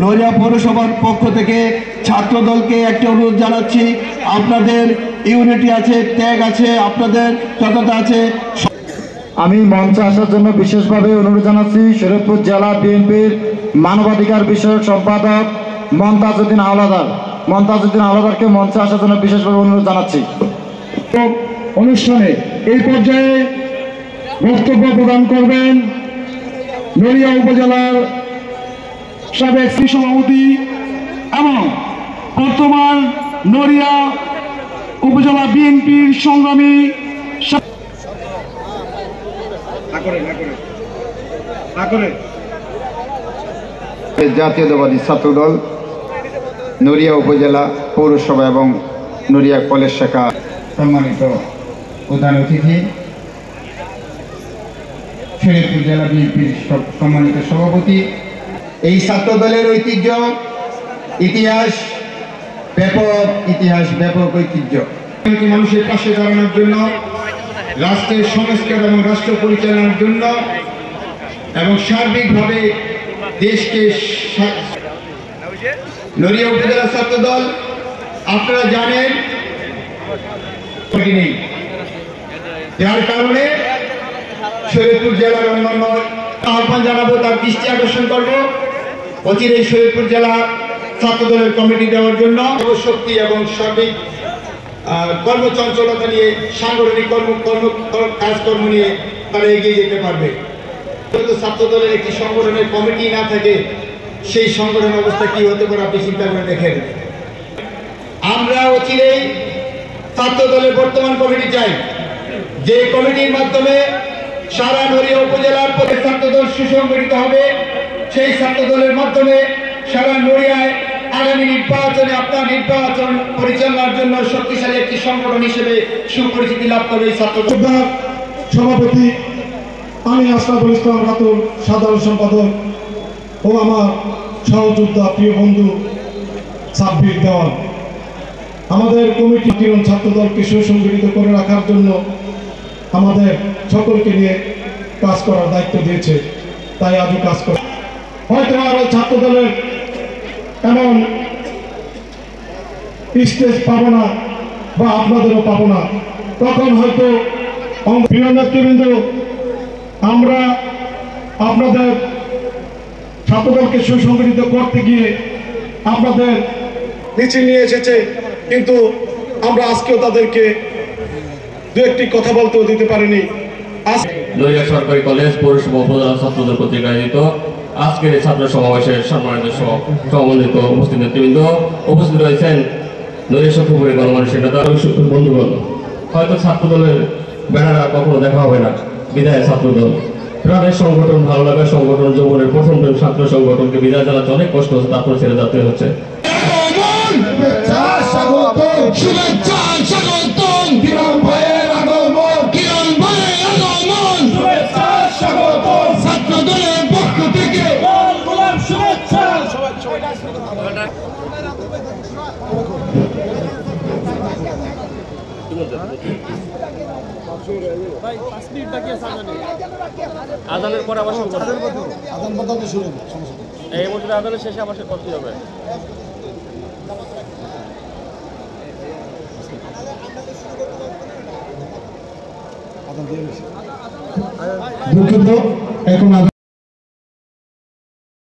নড়িয়া পৌরসভার পক্ষ থেকে ছাত্র দলকে একটা অনুরোধ জানাচ্ছি, আপনাদের ইউনিটি আছে, ত্যাগ আছে, আপনাদের সততা আছে। আমি মঞ্চে আসার জন্য বিশেষভাবে অনুরোধ জানাচ্ছি শরীয়তপুর জেলা বিএনপির মানবাধিকার বিষয়ক সম্পাদক মমতাজউদ্দিন হাওলাদারকে মঞ্চে আসার জন্য বিশেষভাবে অনুরোধ জানাচ্ছি। অনুষ্ঠানে এই পর্যায়ে বক্তব্য প্রদান করবেন নড়িয়া উপজেলার সাবেক সভাপতি এবং বর্তমান নড়িয়া উপজেলা বিএনপির সংগ্রামী জাতীয়তাবাদী ছাত্রদল নড়িয়া উপজেলা পৌরসভা এবং নড়িয়া কলেজ শাখা সম্মানিত প্রধান অতিথি, শরীয়তপুর জেলা বিএনপির সম্মানিত সভাপতি, এই ছাত্রদলের ঐতিহ্য ইতিহাস ব্যাপক ঐতিহ্য মানুষের পাশে দাঁড়ানোর জন্য, রাষ্ট্রের সংস্কার এবং রাষ্ট্র পরিচালনার জন্য এবং সার্বিকভাবে দেশকে নড়িয়া উপজেলা ছাত্রদল আপনারা জানেন নেই, যার কারণে শরীয়তপুর জেলার অন্যান্য আহ্বান জানাবো, তার দৃষ্টি আকর্ষণ করবো অচিরেই শরীয়তপুর জেলা ছাত্রদলের কমিটি দেওয়ার জন্য শক্তি এবং সার্বিক কর্মচঞ্চলতা নিয়ে সাংগঠনিক কাজকর্ম নিয়ে তারা এগিয়ে যেতে পারবে। ছাত্রদলের একটি সংগঠনের কমিটি না থাকে সেই সংগঠন অবস্থা কি হতে পারে আপনি চিন্তা করে দেখেন। আমরা অচিরেই ছাত্রদলের বর্তমান কমিটি চাই, যে কমিটির মাধ্যমে সারা নড়িয়া উপজেলার ছাত্রদল সুসংগঠিত হবে। সেই ছাত্রদলের মাধ্যমে সারা নড়িয়ায় আগামী নির্বাচনে আপনার নির্বাচন পরিচালনার জন্য শক্তিশালী একটি সংগঠন হিসেবে সুপরিচিতি লাভ করবে এই ছাত্রদল। সভাপতি আমি আশরাফুল ইসলাম রাতুল, সাধারণ সম্পাদক ও আমার সহযোদ্ধা প্রিয় বন্ধু সাব্বির দেওয়ান আমাদের কমিটি ছাত্রদলকে সুসংগঠিত করে রাখার জন্য আমাদের সকলকে নিয়ে কাজ করার দায়িত্ব দিয়েছে, তাই আজও কাজ করে। হয়তো আরো ছাত্রদলের এমন স্টেজ পাবো না বা আপনাদেরও পাবো না, তখন হয়তো প্রিয় নেতৃবৃন্দ আমরা আপনাদের ছাত্রদলকে সুসংগঠিত করতে গিয়ে আপনাদের মিছিল নিয়ে এসেছে, কিন্তু আমরা আজকেও তাদেরকে দু একটি কথা বলতেও দিতে পারিনি। নড়িয়া সরকারি কলেজ পৌরসভা উপজেলা ছাত্রদল কর্তৃক আয়োজিত আজকের ছাত্র সমাবেশের সম্মানিত সম্মানিত উপস্থিত নেতৃবৃন্দ, উপস্থিত রয়েছেন নড়িয়া সখীপুরের গণমানুষের নেতা বন্ধুগণ। হয়তো ছাত্রদলের ব্যানার কখনো দেখা হবে না, বিদায় ছাত্রদল প্রাণের সংগঠন, ভালো লাগার সংগঠন, যৌবনের প্রথম ছাত্র সংগঠনকে বিদায় জানাতে অনেক কষ্ট হচ্ছে, তারপরে ছেড়ে যেতে হচ্ছে। আজানের পরে আবার এই মুহূর্তে আজানের শেষে আবার করতে হবে। দুঃখিত এখন